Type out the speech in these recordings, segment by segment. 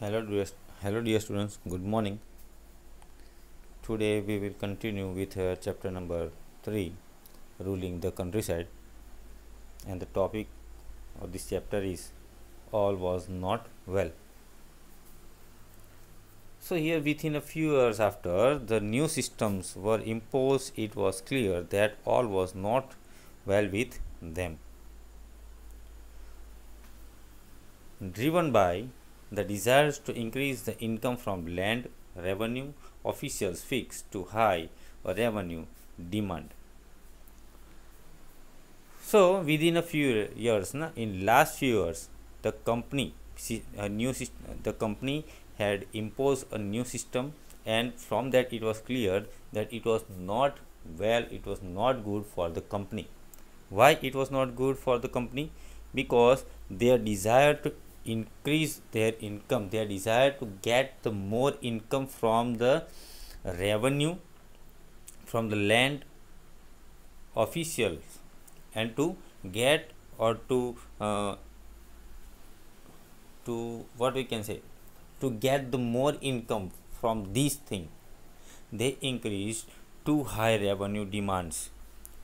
Hello, dear students. Good morning. Today we will continue with chapter number 3, ruling the countryside, and the topic of this chapter is all was not well. So here, within a few years after the new systems were imposed, it was clear that all was not well with them. Driven by the desires to increase the income from land revenue, officials fixed to high revenue demand. So within a few years, in last few years, the company the company had imposed a new system, and from that it was clear that it was not well, it was not good for the company. Why it was not good for the company? Because their desire to increase their income, their desire to get the more income from the revenue from the land officials, and to get or to what we can say, to get the more income from these things, they increased too high revenue demands.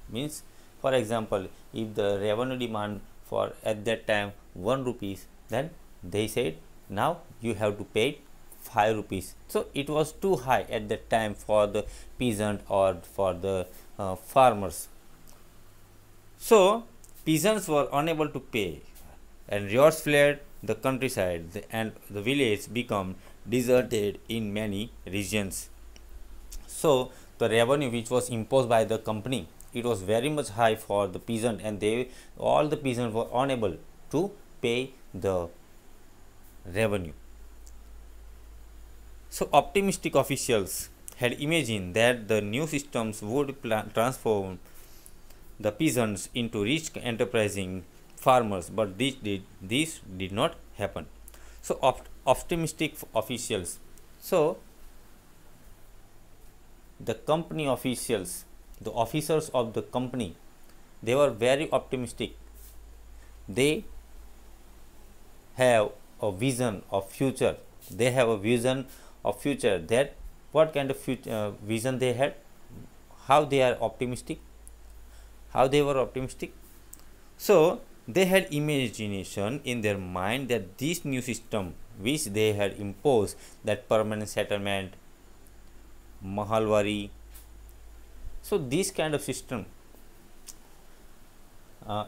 Means, for example, if the revenue demand for at that time 1 rupees, then they said now you have to pay 5 rupees. So it was too high at that time for the peasant or for the farmers. So peasants were unable to pay, and riots fled the countryside, and the village became deserted in many regions. So the revenue which was imposed by the company, it was very much high for the peasant, and all the peasants were unable to pay the revenue. So optimistic officials had imagined that the new systems would transform the peasants into rich enterprising farmers, but this did not happen. So optimistic officials, so the company officials, the officers of the company, they were very optimistic. They have a vision of future. They have a vision of future. That what kind of vision they had? How they are optimistic? How they were optimistic? So they had imagination in their mind that this new system which they had imposed, that permanent settlement, mahalwari, so this kind of system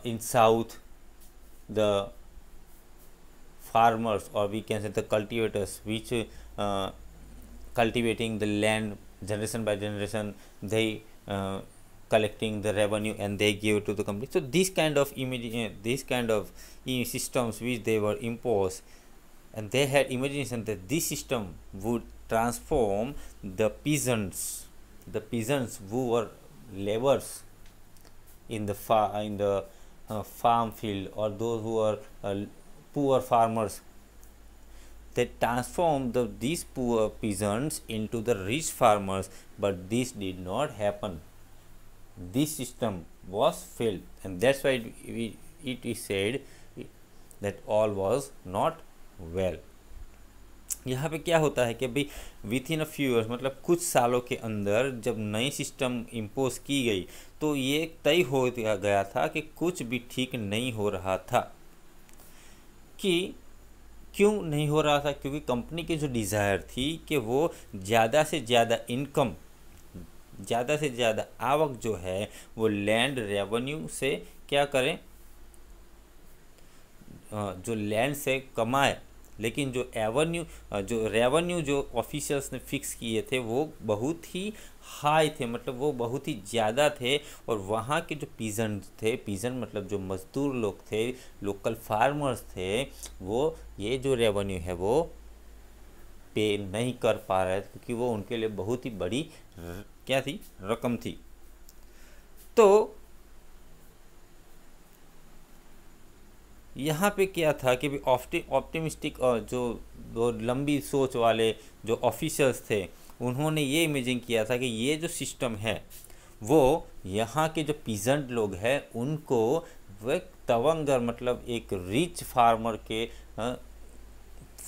in south, the farmers, or we can say the cultivators, which cultivating the land generation by generation, they collecting the revenue and they give it to the company. So this kind of systems which they were imposed, and they had imagination that this system would transform the peasants who were laborers in the farm field, or those who are poor farmers. They transformed these poor peasants into the rich farmers, but this did not happen. This system was failed, and that's why it is said that all was not well. यहाँ पे क्या होता है कि भाई with in a few years, मतलब कुछ सालों के अंदर जब नई सिस्टम इम्पोज की गई, तो ये तय हो गया था कि कुछ भी ठीक नहीं हो रहा था। कि क्यों नहीं हो रहा था? क्योंकि कंपनी की जो डिज़ायर थी कि वो ज़्यादा से ज़्यादा इनकम, ज़्यादा से ज़्यादा आवक जो है वो लैंड रेवेन्यू से क्या करें, जो लैंड से कमाए। लेकिन जो रेवेन्यू जो ऑफिसर्स ने फिक्स किए थे वो बहुत ही हाई थे, मतलब वो बहुत ही ज़्यादा थे। और वहाँ के जो पीजेंट मतलब जो मजदूर लोग थे, लोकल फार्मर्स थे, वो ये जो रेवेन्यू है वो पे नहीं कर पा रहे थे, क्योंकि वो उनके लिए बहुत ही बड़ी क्या थी, रकम थी। तो यहाँ पे क्या था कि भी ऑप्टिमिस्टिक जो लंबी सोच वाले जो ऑफिसर्स थे, उन्होंने ये इमेजिन किया था कि ये जो सिस्टम है वो यहाँ के जो पीजेंट लोग हैं उनको वो तवंगर, मतलब एक रिच फार्मर के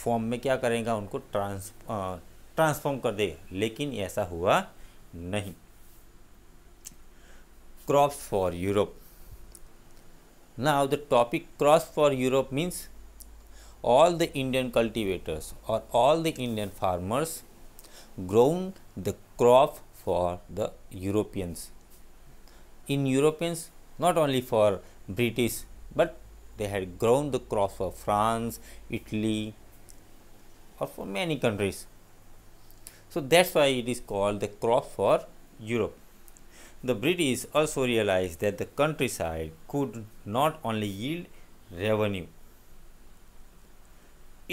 फॉर्म में क्या करेगा, उनको ट्रांसफॉर्म कर देगा, लेकिन ऐसा हुआ नहीं। Crops for Europe. Now the topic crops for Europe means all the Indian cultivators or all the Indian farmers grown the crop for the Europeans. In Europeans, not only for British, but they had grown the crops for France, Italy, or for many countries. So that's why it is called the crop for Europe. The British also realized that the countryside could not only yield revenue,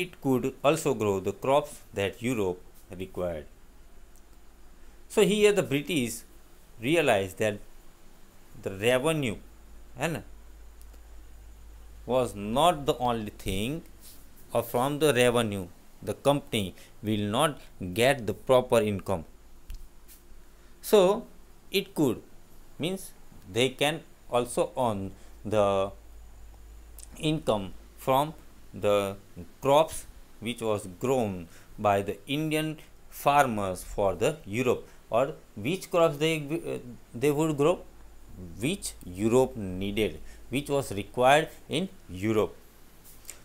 it could also grow the crops that Europe required. So here the British realized that the revenue was not the only thing, or from the revenue the company will not get the proper income. So it could means they can also earn the income from the crops which was grown by the Indian farmers for the Europe, or which crops they would grow, which Europe needed, which was required in Europe.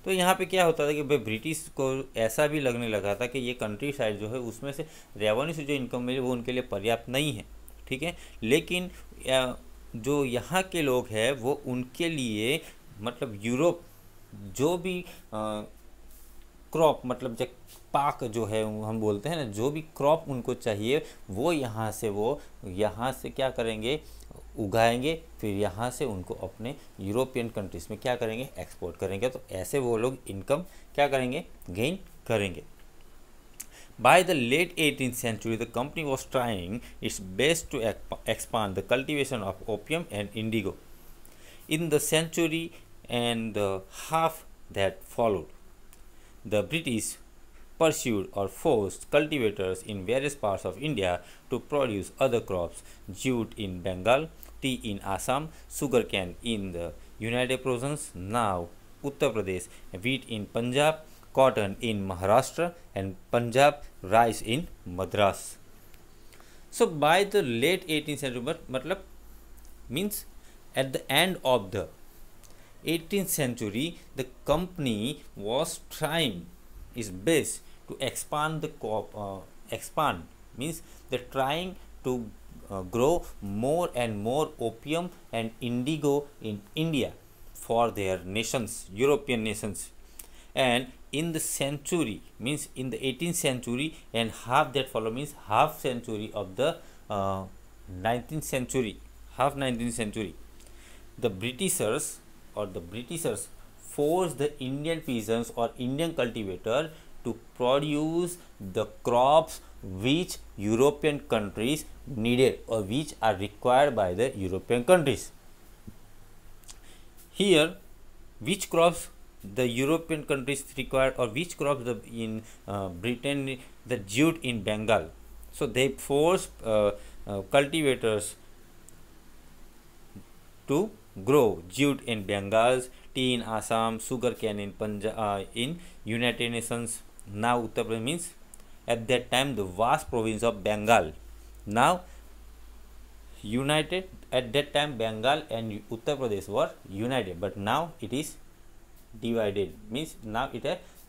तो यहाँ पे क्या होता था कि भाई British को ऐसा भी लगने लगा था कि ये कंट्री साइड जो है उसमें से रेवेन्यू से जो इनकम मिले वो उनके लिए पर्याप्त नहीं है, ठीक है, लेकिन जो यहाँ के लोग हैं वो उनके लिए मतलब यूरोप जो भी क्रॉप मतलब जो पाक जो है हम बोलते हैं ना, जो भी क्रॉप उनको चाहिए वो यहाँ से क्या करेंगे, उगाएंगे, फिर यहाँ से उनको अपने यूरोपियन कंट्रीज़ में क्या करेंगे, एक्सपोर्ट करेंगे। तो ऐसे वो लोग इनकम क्या करेंगे, गेन करेंगे। By the late 18th century, the company was trying its best to expand the cultivation of opium and indigo. In the century and the half that followed, the British pursued or forced cultivators in various parts of India to produce other crops: jute in Bengal, tea in Assam, sugarcane in the United Provinces, now Uttar Pradesh, wheat in Punjab, cotton in Maharashtra, and Punjab rice in Madras. So by the late 18th century, matlab means at the end of the 18th century, the company was trying its best to expand expand means they're trying to grow more and more opium and indigo in India for their nations, European nations. And in the century means in the 18th century and half that follow means half century of the 19th century, the Britishers forced the Indian peasants or Indian cultivator to produce the crops which European countries needed or which are required by the European countries. Here, which crops the European countries required, or which crops in Britain, the jute in Bengal. So they forced cultivators to grow jute in Bengal, tea in Assam, sugarcane in Punjab, in United Nations, now Uttar Pradesh, means at that time the vast province of Bengal, now united. At that time Bengal and Uttar Pradesh were united, but now it is divided, means now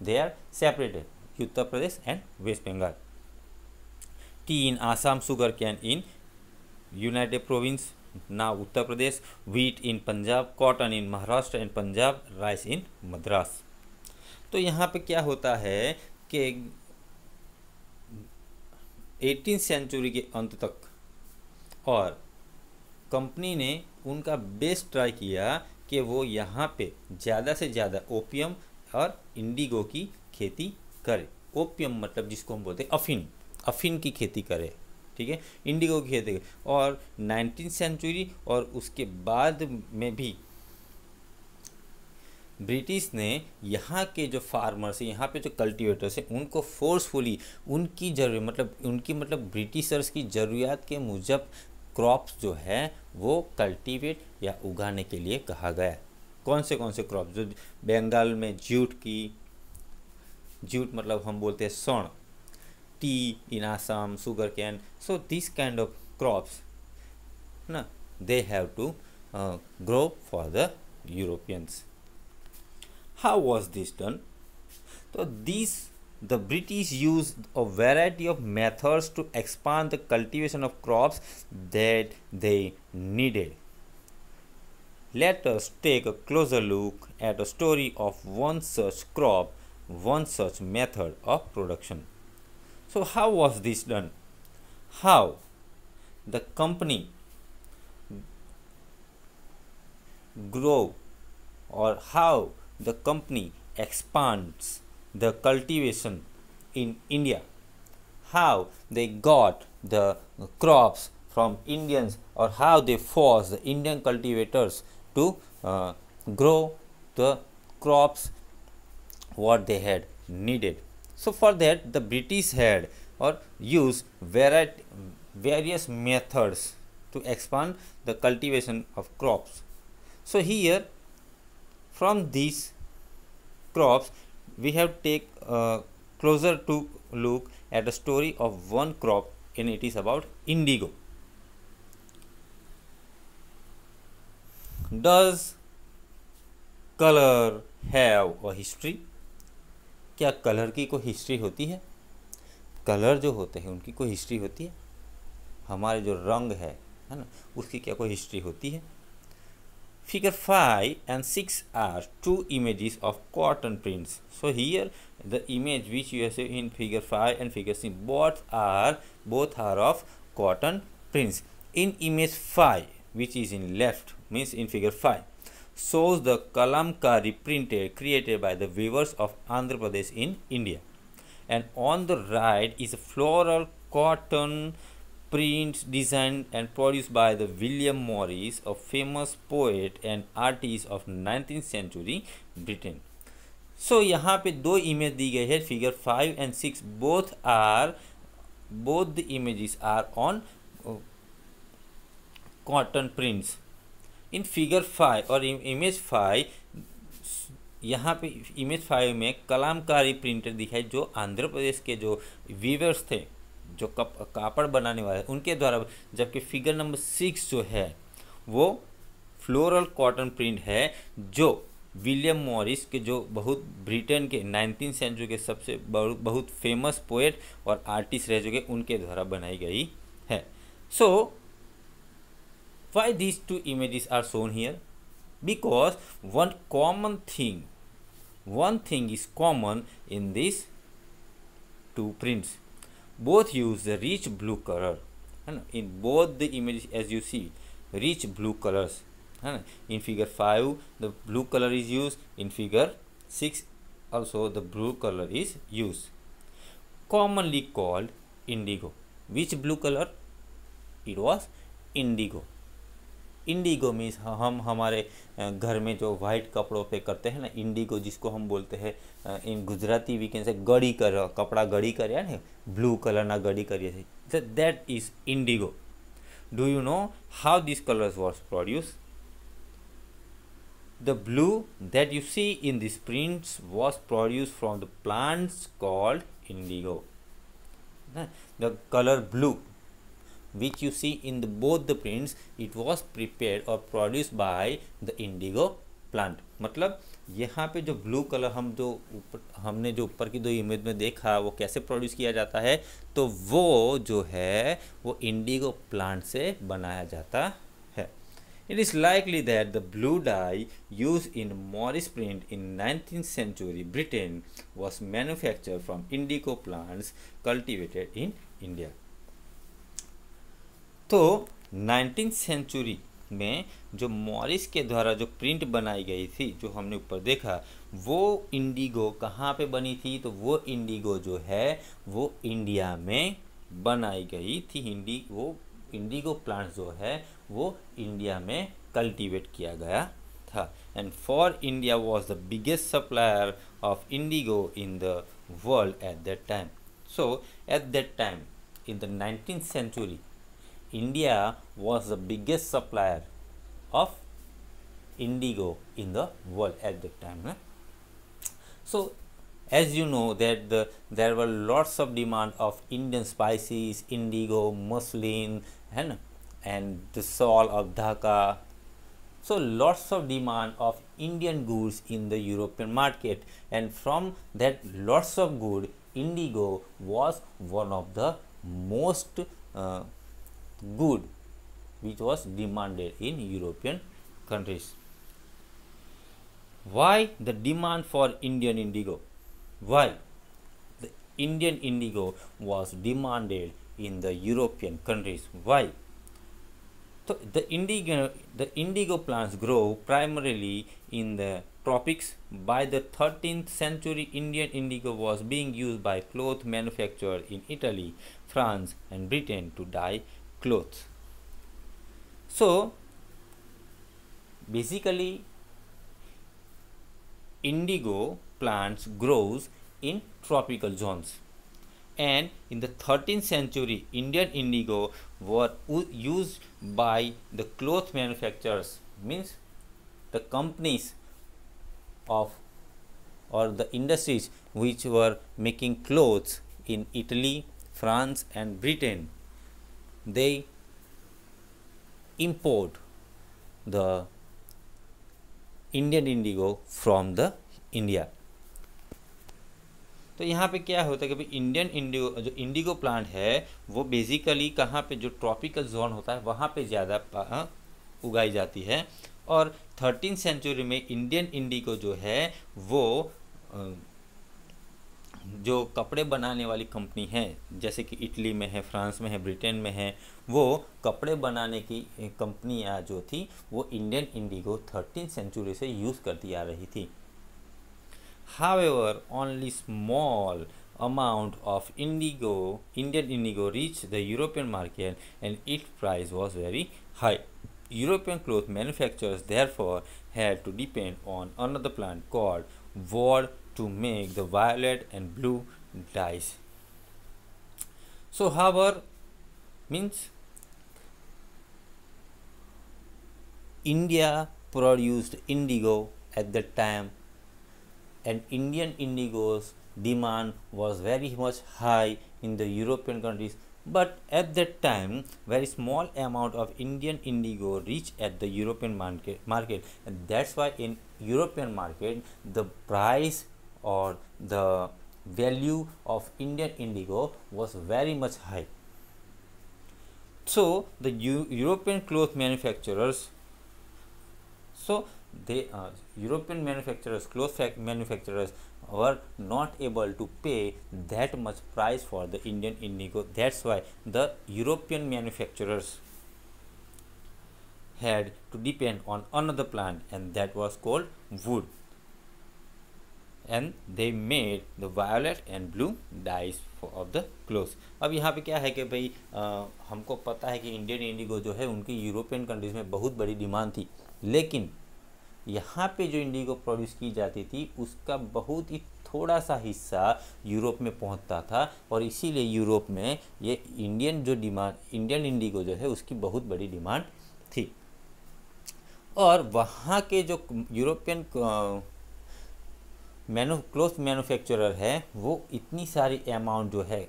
they are separated, Uttar Pradesh and West Bengal. Tea in Assam, sugarcane in United Province, now Uttar Pradesh, wheat in Punjab, cotton in Maharashtra and Punjab, rice in Madras. तो यहाँ पे क्या होता है कि 18th century के अंत तक और कंपनी ने उनका बेस्ट ट्राई किया कि वो यहाँ पे ज़्यादा से ज़्यादा ओपियम और इंडिगो की खेती करे। ओपियम मतलब जिसको हम बोलते हैं अफीन की खेती करे, ठीक है, इंडिगो की खेती करे। और 19th सेंचुरी और उसके बाद में भी ब्रिटिश ने यहाँ के जो फार्मर्स हैं, यहाँ पे जो कल्टीवेटर्स हैं, उनको फोर्सफुली उनकी मतलब ब्रिटिशर्स की ज़रूरियात के मुजब क्रॉप्स जो है वो कल्टीवेट या उगाने के लिए कहा गया। कौन से क्रॉप्स, जो बंगाल में जूट की, jute मतलब हम बोलते हैं स्वर्ण, tea in Assam, sugar cane. So these kind of crops, na, they have to grow for the Europeans. How was this done? So the British used a variety of methods to expand the cultivation of crops that they needed. Let us take a closer look at a story of one such crop, one such method of production. So how was this done? How the company grow, or how the company expands the cultivation in India, how they got the crops from Indians, or how they forced the Indian cultivators to grow the crops what they had needed. So for that the British had or used various methods to expand the cultivation of crops. So here from these crops we have take closer to look at a story of one crop, and it is about indigo. Does color have a history? क्या colour की कोई history होती है? Colour जो होते हैं उनकी कोई हिस्ट्री होती है? हमारे जो रंग है ना, उसकी क्या कोई हिस्ट्री होती है? Figure 5 and 6 are two images of cotton prints. So here the image which you have seen in figure 5 and figure 6 both are of cotton prints. In image 5, which is in left, means in figure 5, shows the kalamkari printed created by the weavers of Andhra Pradesh in India, and on the right is a floral cotton print designed and produced by the William Morris, a famous poet and artist of 19th century Britain. So यहाँ पे दो image दी गई है, figure 5 and 6 both the images are on cotton prints. In figure 5 और image 5, यहाँ पे image 5 में kalamkari printer दिखाई जो आंध्र प्रदेश के जो वीवर्स थे, जो कापड़ बनाने वाले उनके द्वारा, जबकि फिगर नंबर 6 जो है वो फ्लोरल कॉटन प्रिंट है जो विलियम मॉरिस के, जो बहुत ब्रिटेन के 19th सेंचुरी के सबसे बहुत फेमस पोएट और आर्टिस्ट रह चुके, उनके द्वारा बनाई गई है. सो why these two images are shown here? Because one thing is common in these two prints. Both use the rich blue color, and in both the images as you see rich blue colors. In figure 5 the blue color is used, in figure 6 also the blue color is used, commonly called indigo. Which blue color? It was indigo. Indigo means हम हमारे घर में जो white कपड़ों पे करते हैं ना, इंडिगो जिसको हम बोलते हैं इन गुजराती वी कैन से गड़ी कर, कपड़ा गड़ी कर या ब्लू कलर ना गड़ी करिए, that is indigo. Do you know how this colours was produce? The blue that you see in this prints was produce from the plants called indigo. The colour blue which you see in both the prints, it was prepared or produced by the indigo plant. मतलब यहाँ पे जो blue colour हमने जो ऊपर की दो image में देखा वो कैसे प्रोड्यूस किया जाता है, तो वो जो है वो इंडिगो प्लांट से बनाया जाता है. It is likely that the blue dye used in Morris print in 19th century Britain was manufactured from indigo plants cultivated in India. तो 19th सेंचुरी में जो मॉरिस के द्वारा जो प्रिंट बनाई गई थी, जो हमने ऊपर देखा, वो इंडिगो कहाँ पे बनी थी? तो वो इंडिगो जो है वो इंडिया में बनाई गई थी. वो इंडिगो प्लांट जो है वो इंडिया में कल्टीवेट किया गया था. And for India was the biggest supplier of Indigo in the world at that time. So at that time in the 19th century India was the biggest supplier of indigo in the world at that time. So as you know that there were lots of demand of Indian spices, indigo, muslin, and the shawl of Dhaka. So lots of demand of Indian goods in the European market, and from that lots of good, indigo was one of the most good which was demanded in European countries. Why the demand for Indian indigo? Why the Indian indigo was demanded in the European countries? Why? So the indigo plants grow primarily in the tropics. By the 13th century, Indian indigo was being used by cloth manufacturers in Italy, France, and Britain to dye clothes. So basically, indigo plants grows in tropical zones, and in the 13th century Indian indigo were used by the cloth manufacturers, means the companies of or the industries which were making clothes in Italy, France, and Britain. They import the Indian Indigo from the India. तो यहाँ पे क्या होता है कि भाई Indian Indigo जो Indigo plant है वो बेसिकली कहाँ पे, जो ट्रॉपिकल जोन होता है वहाँ पे ज़्यादा उगाई जाती है। और 13th सेंचुरी में इंडियन इंडिगो जो है वो जो कपड़े बनाने वाली कंपनी है, जैसे कि इटली में है, फ्रांस में है, ब्रिटेन में है, वो कपड़े बनाने की कंपनियां जो थी वो इंडियन इंडिगो 13th सेंचुरी से यूज़ करती आ रही थी। However only small amount of Indian indigo reached the European market and its price was very high. European cloth manufacturers therefore had to depend on another plant called woad to make the violet and blue dyes. So however, means India produced indigo at that time, and Indian indigo's demand was very much high in the European countries, but at that time very small amount of Indian indigo reached at the European market, and that's why in European market the price or the value of Indian indigo was very much high. So the European cloth manufacturers, so they European manufacturers, cloth manufacturers were not able to pay that much price for the Indian indigo. That's why the European manufacturers had to depend on another plant, and that was called wood, and they made the violet and blue dyes of the clothes. अब यहाँ पे क्या है कि भाई हमको पता है कि इंडियन इंडिगो जो है उनकी यूरोपियन कंट्रीज में बहुत बड़ी डिमांड थी, लेकिन यहाँ पे जो इंडिगो प्रोड्यूस की जाती थी उसका बहुत ही थोड़ा सा हिस्सा यूरोप में पहुँचता था, और इसीलिए यूरोप में ये इंडियन इंडिगो जो है उसकी बहुत बड़ी डिमांड थी। और वहाँ के जो यूरोपियन क्लोथ मैन्युफैक्चरर है वो इतनी सारी अमाउंट जो है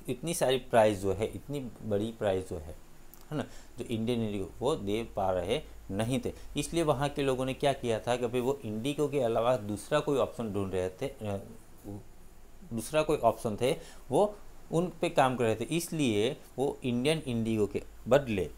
इतनी सारी प्राइस जो है, इतनी बड़ी प्राइस जो है ना, जो इंडियन इंडिगो वो दे पा रहे नहीं थे। इसलिए वहाँ के लोगों ने क्या किया था कि भाई वो इंडिगो के अलावा दूसरा कोई ऑप्शन ढूंढ रहे थे, दूसरा कोई ऑप्शन थे वो उन पे काम कर रहे थे। इसलिए वो इंडियन इंडिगो के बदले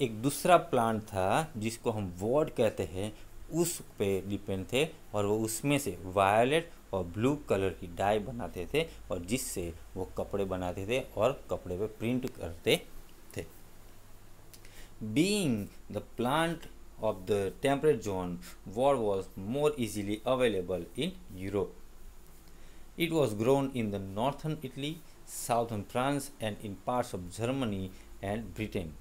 एक दूसरा प्लांट था जिसको हम वॉड कहते हैं, उस पे डिपेंड थे, और वो उसमें से वायलेट और ब्लू कलर की डाई बनाते थे, और जिससे वो कपड़े बनाते थे और कपड़े पे प्रिंट करते थे। Being the plant of the temperate zone, wood was more easily available in Europe. It was grown in the northern Italy, southern France, and in parts of Germany and Britain.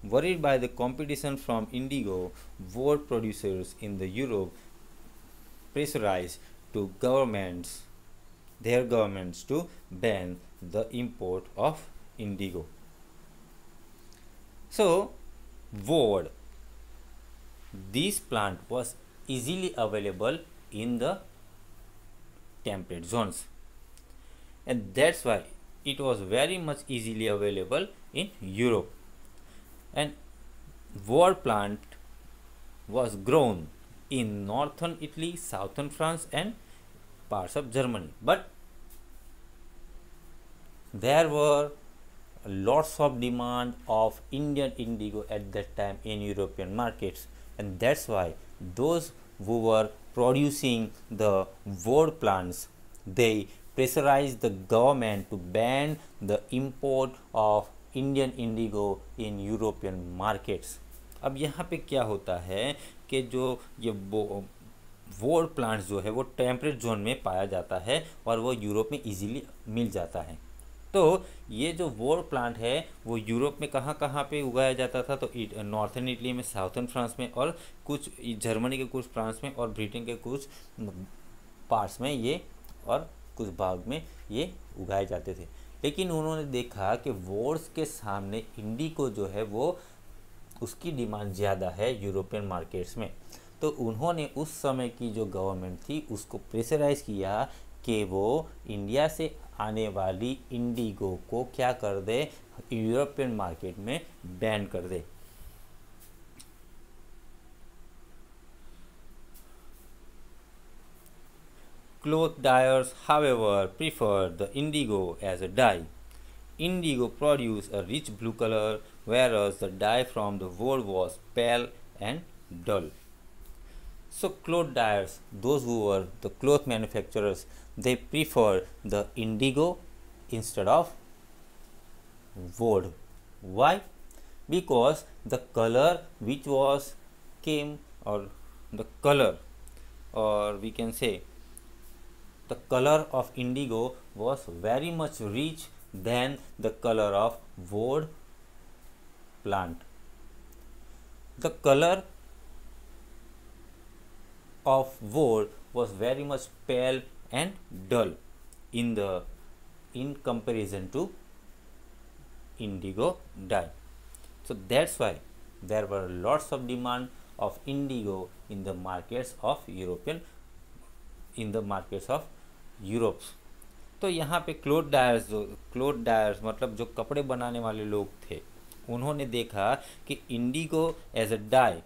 Worried by the competition from indigo, wood producers in the Europe pressurized their governments to ban the import of indigo. So, wood, this plant was easily available in the temperate zones, and that's why it was very much easily available in Europe. And woad plant was grown in northern Italy, southern France, and parts of Germany. But there were lots of demand of Indian indigo at that time in European markets, and that's why those who were producing the woad plants, they pressurized the government to ban the import of Indian indigo in European markets. अब यहाँ पे क्या होता है कि जो ये वोड प्लांट्स जो है वो टेम्परेट जोन में पाया जाता है और वो यूरोप में इजीली मिल जाता है। तो ये जो वोड प्लांट है वो यूरोप में कहाँ कहाँ पे उगाया जाता था, तो नॉर्थर्न इटली में, साउथर्न फ्रांस में, और कुछ जर्मनी के कुछ फ्रांस में, और ब्रिटेन के कुछ पार्ट्स में ये, और कुछ भाग में ये उगाए जाते थे। लेकिन उन्होंने देखा कि वोड्स के सामने इंडिको जो है वो उसकी डिमांड ज़्यादा है यूरोपियन मार्केट्स में। तो उन्होंने उस समय की जो गवर्नमेंट थी उसको प्रेशराइज़ किया कि वो इंडिया से आने वाली इंडिगो को क्या कर दे, यूरोपियन मार्केट में बैन कर दे। Cloth dyers, however, prefer the indigo as a dye. Indigo produced a rich blue color, whereas the dye from the wool was pale and dull. So cloth dyers, those who were the cloth manufacturers, they prefer the indigo instead of wood. Why? Because the color which was came, or the color, or we can say the color of indigo was very much rich than the color of wood plant. The color of wood was very much pale and dull in comparison to indigo dye. So that's why there were lots of demand of indigo in the markets of Europe. तो यहाँ पे cloth dyers मतलब जो कपड़े बनाने वाले लोग थे, उन्होंने देखा कि इंडिगो एज अ डाई,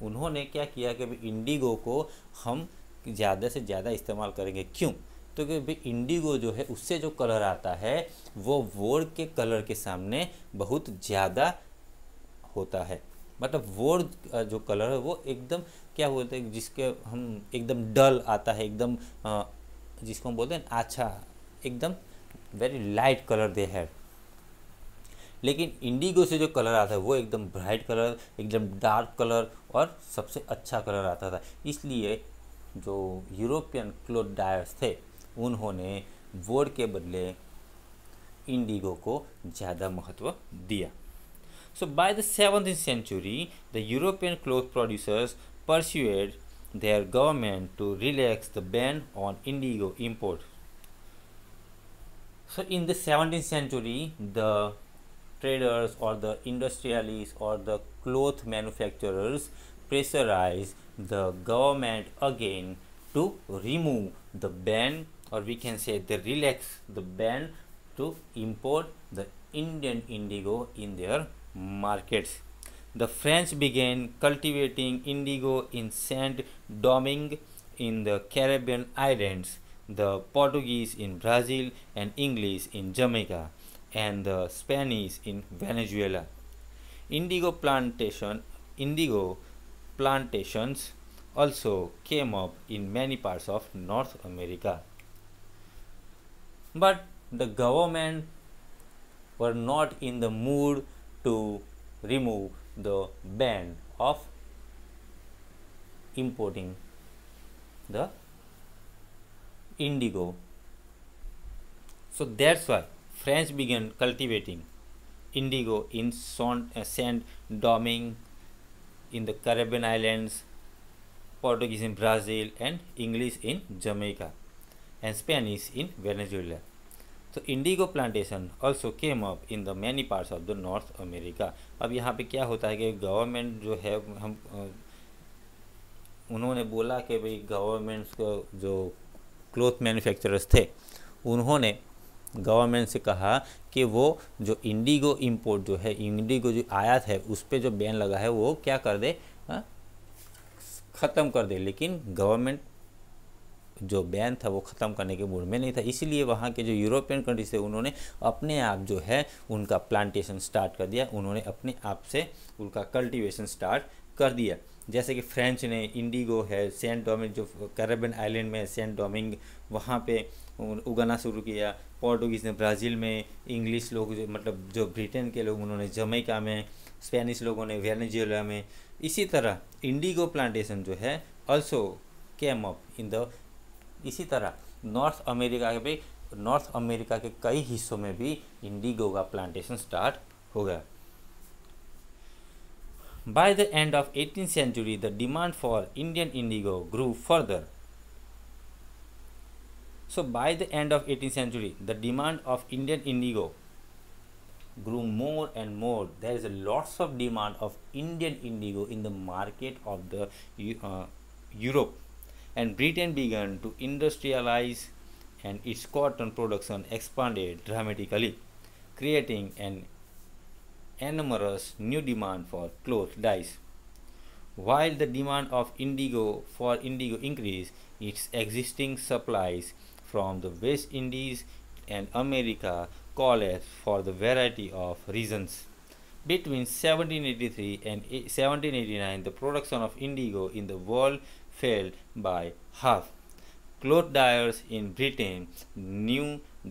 उन्होंने क्या किया कि भाई इंडिगो को हम ज़्यादा से ज़्यादा इस्तेमाल करेंगे। क्यों? तो कि भाई इंडिगो जो है उससे जो कलर आता है वो वोड के कलर के सामने बहुत ज़्यादा होता है। मतलब वोड जो कलर है वो एकदम क्या बोलते हैं, जिसके हम एकदम डल आता है, एकदम जिसको हम बोलते हैं अच्छा, एकदम वेरी लाइट कलर दे है। लेकिन इंडिगो से जो कलर आता है वो एकदम ब्राइट कलर, एकदम डार्क कलर और सबसे अच्छा कलर आता था। इसलिए जो यूरोपियन क्लोथ डायर्स थे उन्होंने वोड के बदले इंडिगो को ज़्यादा महत्व दिया। So by the 17th century, the European cloth producers persuaded their government to relax the ban on indigo import. So in the 17th century, the traders or the industrialists or the cloth manufacturers pressurized the government again to remove the ban, or we can say they relax the ban to import the Indian indigo in their markets. The French began cultivating indigo in Saint-Domingue in the Caribbean islands, the Portuguese in Brazil and English in Jamaica, and the Spanish in Venezuela. Indigo plantations also came up in many parts of North America. But the government were not in the mood to remove the ban of importing the indigo. So that's why French began cultivating indigo in Saint-Domingue in the Caribbean islands, Portuguese in Brazil and English in Jamaica, and Spanish in Venezuela. तो Indigo plantation also came up in the many parts of the north America. अब यहाँ पे क्या होता है कि government जो है हम उन्होंने बोला कि भाई गवर्नमेंट्स को जो क्लॉथ मैन्युफैक्चरर्स थे उन्होंने गवर्नमेंट से कहा कि वो जो इंडिगो इंपोर्ट जो है, इंडिगो जो आयात है उस पर जो बैन लगा है वो क्या कर दे, ख़त्म कर दे। लेकिन गवर्नमेंट जो बैन था वो ख़त्म करने के मूड में नहीं था, इसीलिए वहाँ के जो यूरोपियन कंट्रीज थे उन्होंने अपने आप जो है उनका प्लांटेशन स्टार्ट कर दिया, उन्होंने अपने आप से उनका कल्टीवेशन स्टार्ट कर दिया। जैसे कि फ्रेंच ने इंडिगो है सेंट डोमिंग जो कैरेबियन आइलैंड में सेंट डोमिंग वहाँ पे उगाना शुरू किया। पोर्टुगीज़ ने ब्राज़ील में, इंग्लिश लोग जो मतलब जो ब्रिटेन के लोग उन्होंने जमैका में, स्पेनिश लोगों ने वेनेजुएला में। इसी तरह इंडिगो प्लांटेशन जो है also came up in the, इसी तरह नॉर्थ अमेरिका के कई हिस्सों में भी इंडिगो का प्लांटेशन स्टार्ट हो गया। By the end of 18th century, the demand for Indian indigo grew further. So by the end of 18th century, the demand of Indian indigo grew more and more. There is a lots of demand of Indian indigo in the market of the Europe, and Britain began to industrialize, and its cotton production expanded dramatically, creating an enormous new demand for cloth dyes. While the demand of indigo increased, its existing supplies from the West Indies and America collapsed for the variety of reasons. Between 1783 and 1789, the production of indigo in the world fell by half. Cloth dyers in Britain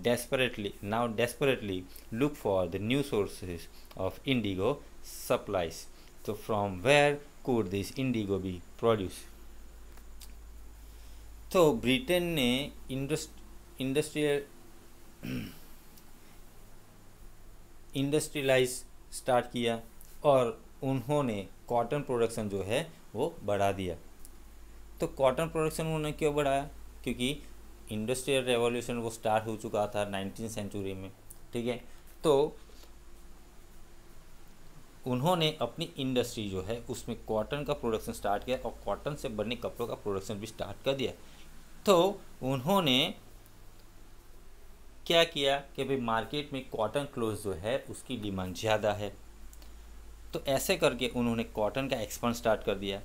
desperately look for the new sources of indigo supplies. So from where could this indigo be produced? तो Britain ने industrialise start किया और उन्होंने cotton production जो है वो बढ़ा दिया। तो कॉटन प्रोडक्शन उन्होंने क्यों बढ़ाया? क्योंकि इंडस्ट्रियल रेवोल्यूशन वो स्टार्ट हो चुका था 19th सेंचुरी में, ठीक है। तो उन्होंने अपनी इंडस्ट्री जो है उसमें कॉटन का प्रोडक्शन स्टार्ट किया और कॉटन से बने कपड़ों का प्रोडक्शन भी स्टार्ट कर दिया। तो उन्होंने क्या किया कि भाई मार्केट में कॉटन क्लोथ जो है उसकी डिमांड ज़्यादा है, तो ऐसे करके उन्होंने कॉटन का एक्सपांड स्टार्ट कर दिया।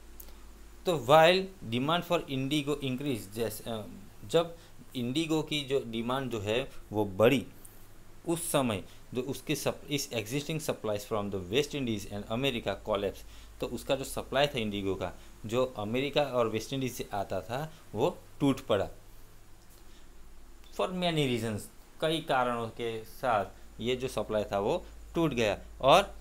तो while demand for Indigo increase, जैसे जब इंडिगो की जो डिमांड जो है वो बढ़ी, उस समय जो उसके इस existing supplies from the West Indies and America collapse, तो उसका जो सप्लाई था इंडिगो का जो अमेरिका और वेस्ट इंडीज़ से आता था वो टूट पड़ा फॉर मैनी रीजंस, कई कारणों के साथ ये जो सप्लाई था वो टूट गया। और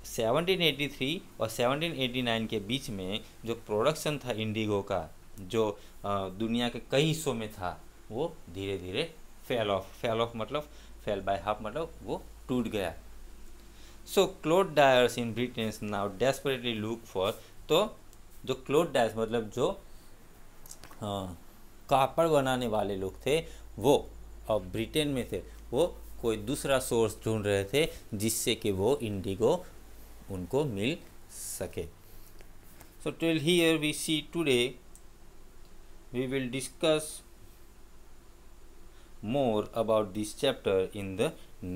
1783 और 1789 के बीच में जो प्रोडक्शन था इंडिगो का जो दुनिया के कई हिस्सों में था वो धीरे धीरे फेल ऑफ मतलब फेल बाय हाफ मतलब वो टूट गया। So cloth dyers in Britain now desperately look for, तो जो क्लोथ डायर्स मतलब जो कापड़ बनाने वाले लोग थे वो अब ब्रिटेन में थे, वो कोई दूसरा सोर्स ढूंढ रहे थे जिससे कि वो इंडिगो उनको मिल सके। So till here we see today, we will discuss more about this chapter in the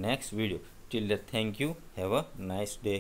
next video. Till then, thank you. Have a nice day.